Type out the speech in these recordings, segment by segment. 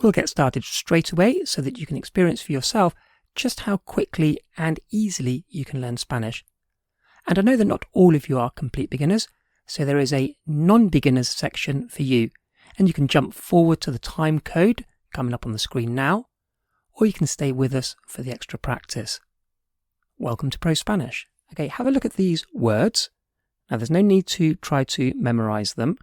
We'll get started straight away so that you can experience for yourself just how quickly and easily you can learn Spanish. And I know that not all of you are complete beginners, so there is a non-beginners section for you, and you can jump forward to the time code coming up on the screen now, or you can stay with us for the extra practice. Welcome to ProSpanish. Okay, have a look at these words. Now there's no need to try to memorize them.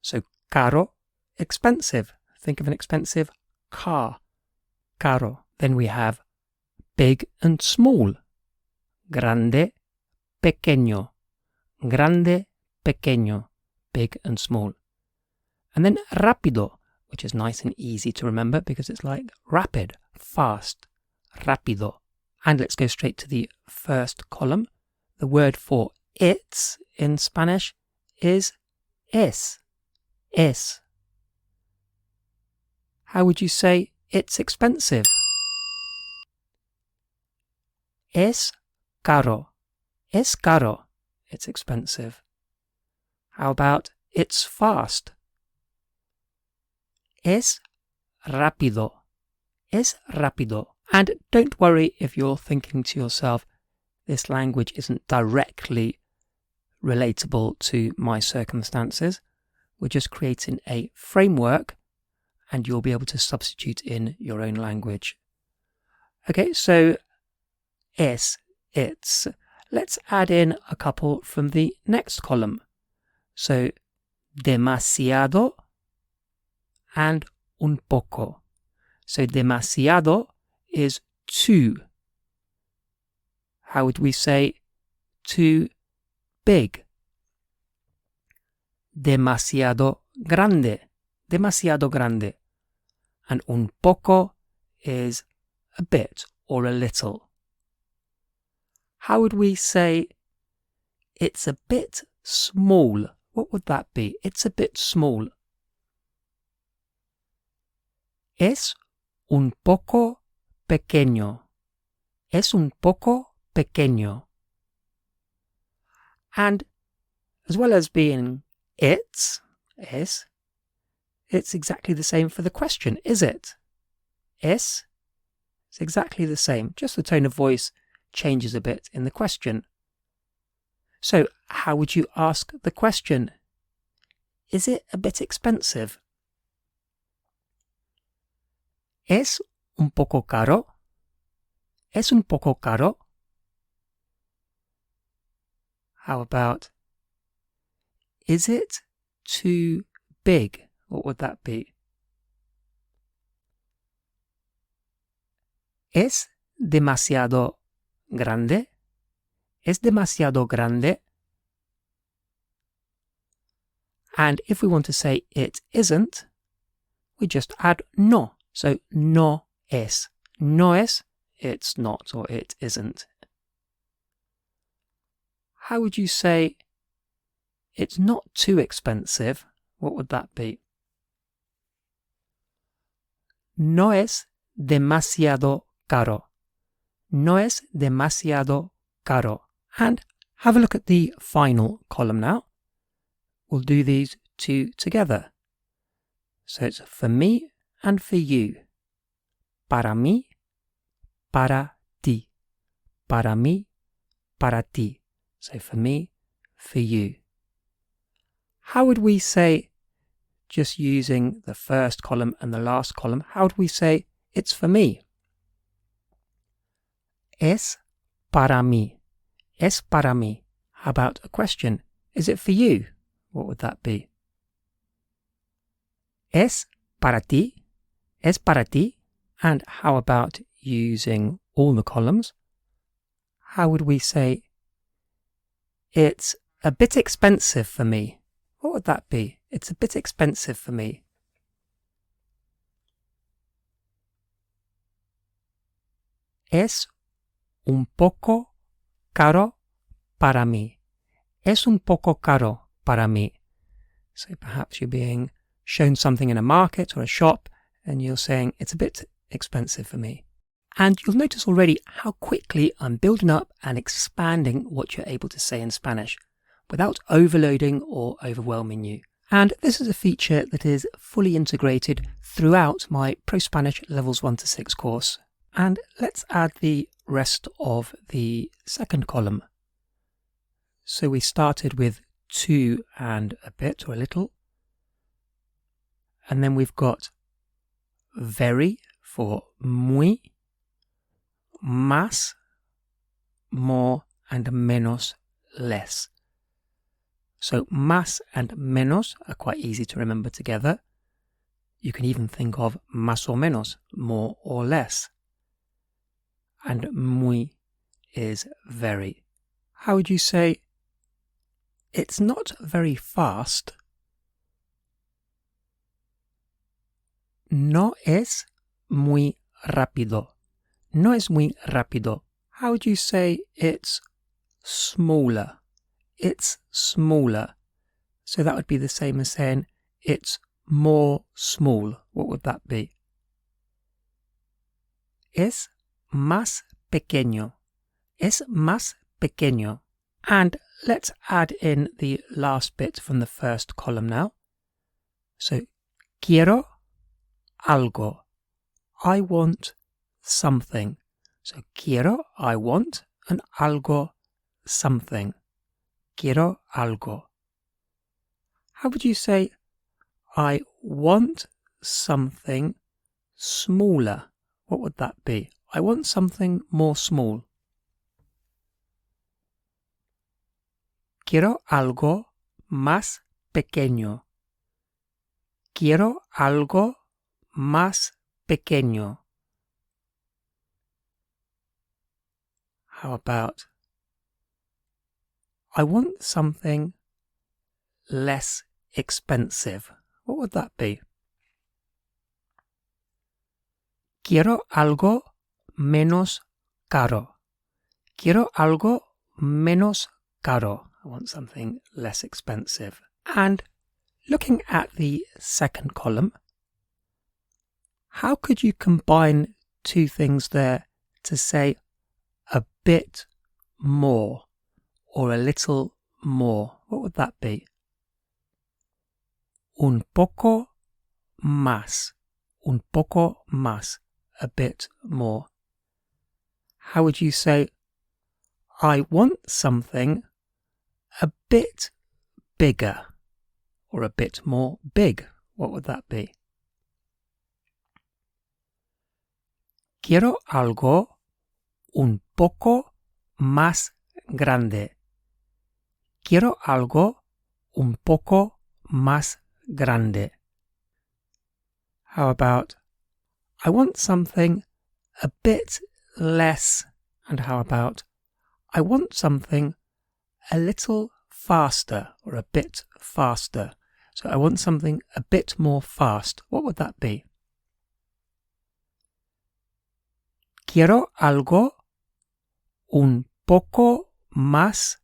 So caro, expensive. Think of an expensive car. Caro. Then we have big and small. Grande, pequeño. Grande, pequeño. Big and small. And then rápido, which is nice and easy to remember because it's like rapid, fast. Rápido. And let's go straight to the first column. The word for it's in Spanish is es. Es. How would you say it's expensive? Es caro. Es caro. It's expensive. How about it's fast? Es rápido. Es rápido. And don't worry if you're thinking to yourself, this language isn't directly relatable to my circumstances. We're just creating a framework and you'll be able to substitute in your own language. Okay, so es, it's. Let's add in a couple from the next column. So demasiado and un poco. So demasiado is too. How would we say too big? Demasiado grande. Demasiado grande. And un poco is a bit or a little. How would we say it's a bit small? What would that be? It's a bit small. Es un poco pequeño. Es un poco pequeño. And as well as being it's exactly the same for the question, is it? Es, it's exactly the same, just the tone of voice changes a bit in the question. So how would you ask the question? Is it a bit expensive? Es un poco caro. Es un poco caro. How about, is it too big? What would that be? Es demasiado grande. Es demasiado grande. And if we want to say it isn't, we just add no. So no es. No es, it's not or it isn't. How would you say it's not too expensive? What would that be? No es demasiado caro. No es demasiado caro. And have a look at the final column now. We'll do these two together. So it's for me and for you. Para mí, para ti. Para mí, para ti. So for me, for you. How would we say, just using the first column and the last column, how would we say it's for me? Es para mí. Es para mí. How about a question? Is it for you? What would that be? Es para ti. Es para ti. And how about using all the columns? How would we say it's a bit expensive for me? What would that be? It's a bit expensive for me. Es un poco caro para mí. Es un poco caro para mí. So perhaps you're being shown something in a market or a shop and you're saying it's a bit expensive for me. And you'll notice already how quickly I'm building up and expanding what you're able to say in Spanish without overloading or overwhelming you. And this is a feature that is fully integrated throughout my ProSpanish Levels 1 to 6 course. And let's add the rest of the second column. So we started with 2 and a bit or a little. And then we've got very for muy, más, more, and menos, less. So más and menos are quite easy to remember together. You can even think of más o menos, more or less. And muy is very. How would you say, it's not very fast? No es muy rápido. No es muy rápido. How would you say it's smaller? It's smaller. So that would be the same as saying it's more small. What would that be? Es más pequeño. Es más pequeño. And let's add in the last bit from the first column now. So, quiero algo. I want something. So, quiero, I want, and algo, something. Quiero algo. How would you say, I want something smaller? What would that be? I want something more small. Quiero algo más pequeño. Quiero algo más pequeño. How about, I want something less expensive. What would that be? Quiero algo menos caro. Quiero algo menos caro. I want something less expensive. And looking at the second column, how could you combine two things there to say a bit more or a little more? What would that be? Un poco más. Un poco más. A bit more. How would you say, I want something a bit bigger or a bit more big? What would that be? Quiero algo un poco más grande. Quiero algo un poco más grande. How about, I want something a bit less. And how about, I want something a little faster or a bit faster. So I want something a bit more fast. What would that be? Quiero algo un poco más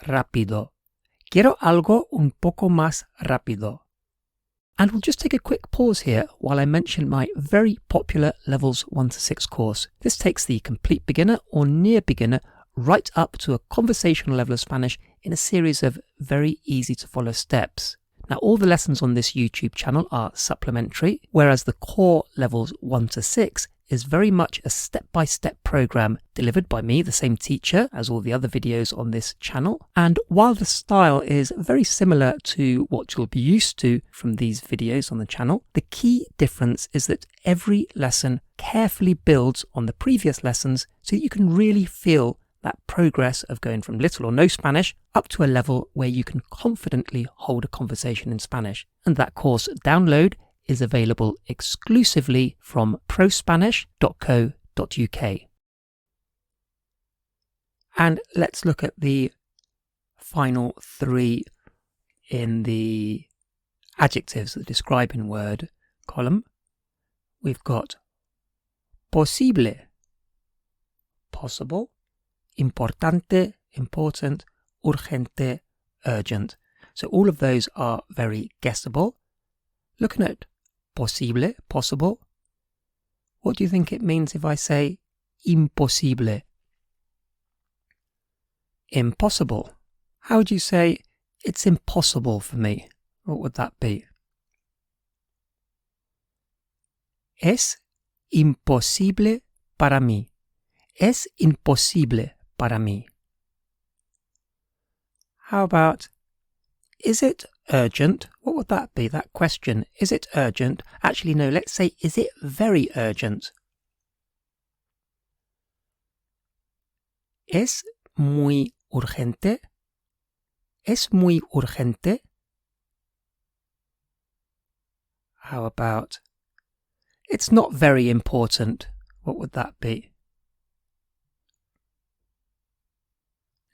rápido. Quiero algo un poco más rápido. And we'll just take a quick pause here while I mention my very popular Levels 1 to 6 course. This takes the complete beginner or near beginner right up to a conversational level of Spanish in a series of very easy to follow steps. Now, all the lessons on this YouTube channel are supplementary, whereas the core Levels 1 to 6 is very much a step-by-step program delivered by me, the same teacher as all the other videos on this channel. And while the style is very similar to what you'll be used to from these videos on the channel, the key difference is that every lesson carefully builds on the previous lessons so that you can really feel that progress of going from little or no Spanish up to a level where you can confidently hold a conversation in Spanish. And that course download is available exclusively from prospanish.co.uk. And let's look at the final 3 in the adjectives, the describing word column. We've got posible, possible, importante, important, urgente, urgent. So all of those are very guessable. Looking at posible, possible, what do you think it means if I say imposible? Impossible. How would you say it's impossible for me? What would that be? Es imposible para mí. Es imposible para mí. How about, is it urgent? What would that be, that question? Is it urgent? Actually, no, let's say, is it very urgent? Es muy urgente. Es muy urgente. How about, it's not very important. What would that be?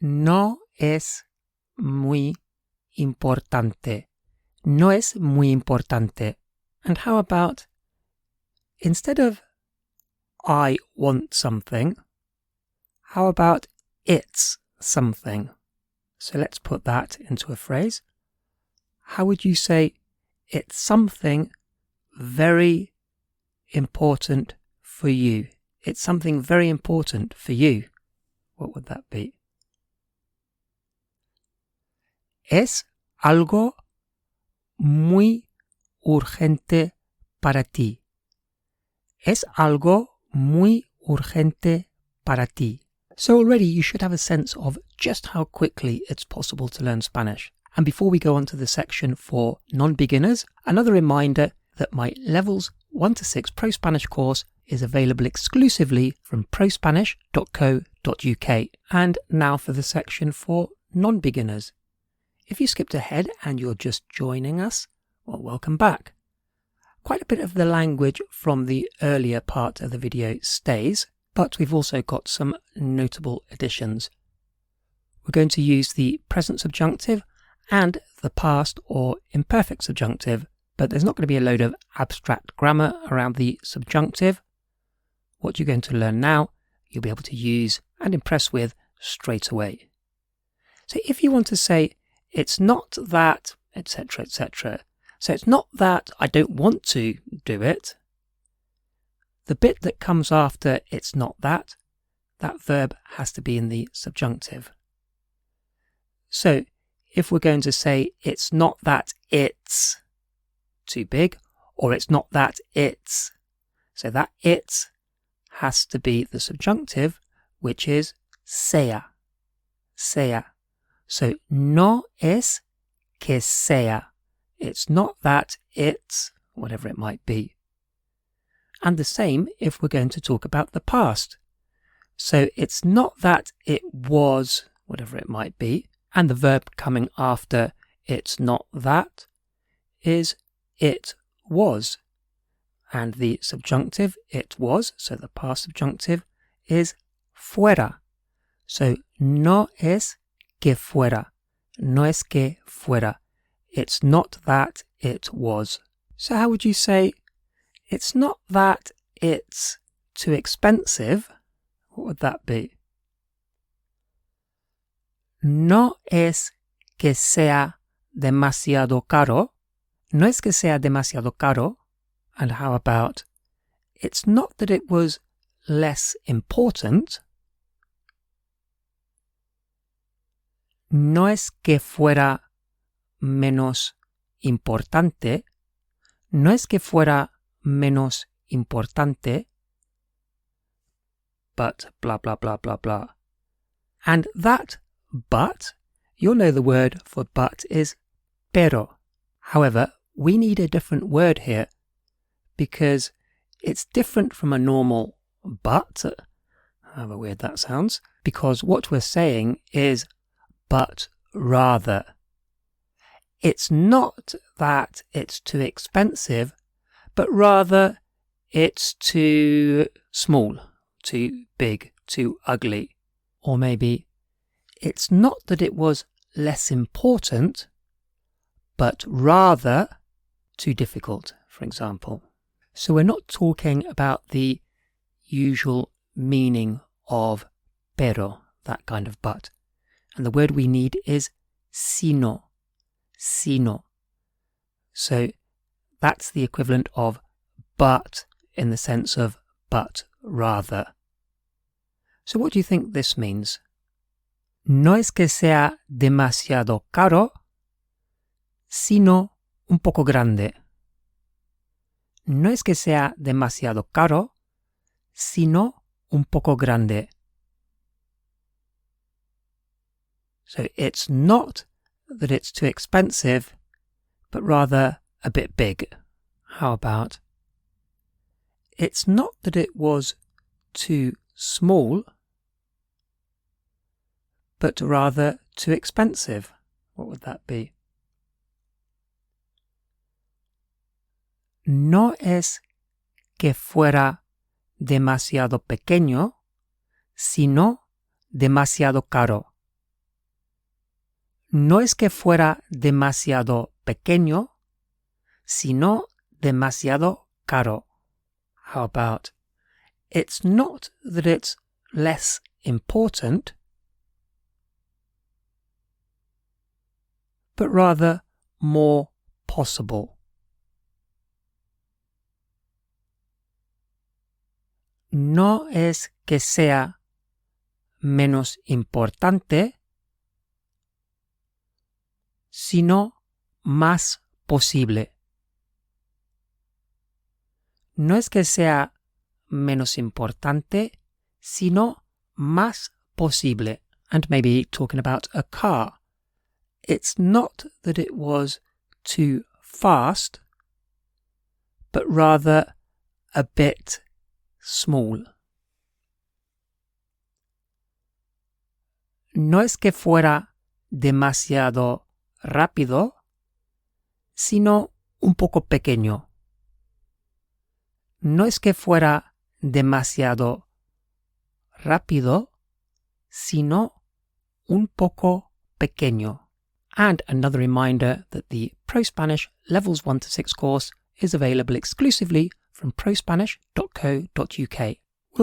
No es muy importante. No es muy importante. And how about, instead of I want something, how about it's something? So let's put that into a phrase. How would you say it's something very important for you? It's something very important for you. What would that be? Es algo muy urgente para ti. Es algo muy urgente para ti. So already you should have a sense of just how quickly it's possible to learn Spanish. And before we go on to the section for non-beginners, another reminder that my Levels 1 to 6 Pro Spanish course is available exclusively from prospanish.co.uk. And now for the section for non-beginners. If you skipped ahead and you're just joining us, well, welcome back. Quite a bit of the language from the earlier part of the video stays, but we've also got some notable additions. We're going to use the present subjunctive and the past or imperfect subjunctive, but there's not going to be a load of abstract grammar around the subjunctive. What you're going to learn now, you'll be able to use and impress with straight away. So if you want to say, it's not that, etc., etc. So it's not that I don't want to do it. The bit that comes after it's not that, that verb has to be in the subjunctive. So if we're going to say it's not that it's too big, or it's not that it's, so that it's has to be the subjunctive, which is sea. Sea. So no es que sea. It's not that it's, whatever it might be. And the same if we're going to talk about the past. So it's not that it was, whatever it might be, and the verb coming after it's not that is it was. And the subjunctive, it was, so the past subjunctive is fuera. So no es que fuera. No es que fuera. It's not that it was. So how would you say, it's not that it's too expensive? What would that be? No es que sea demasiado caro. No es que sea demasiado caro. And how about, it's not that it was less important. No es que fuera menos importante. No es que fuera menos importante. But blah, blah, blah, blah, blah. And that but, you'll know the word for but is pero. However, we need a different word here because it's different from a normal but. However weird that sounds. Because what we're saying is but rather. It's not that it's too expensive, but rather it's too small, too big, too ugly. Or maybe it's not that it was less important, but rather too difficult, for example. So we're not talking about the usual meaning of pero, that kind of but. And the word we need is sino. Sino. So that's the equivalent of but in the sense of but rather. So what do you think this means? No es que sea demasiado caro, sino un poco grande. No es que sea demasiado caro, sino un poco grande. So it's not that it's too expensive, but rather a bit big. How about, it's not that it was too small, but rather too expensive. What would that be? No es que fuera demasiado pequeño, sino demasiado caro. No es que fuera demasiado pequeño, sino demasiado caro. How about, it's not that it's less important, but rather more possible. No es que sea menos importante, sino más posible. No es que sea menos importante, sino más posible. And maybe talking about a car. It's not that it was too fast, but rather a bit small. No es que fuera demasiado rápido, sino un poco pequeño. No es que fuera demasiado rápido, sino un poco pequeño. And another reminder that the ProSpanish Levels 1 to 6 course is available exclusively from prospanish.co.uk.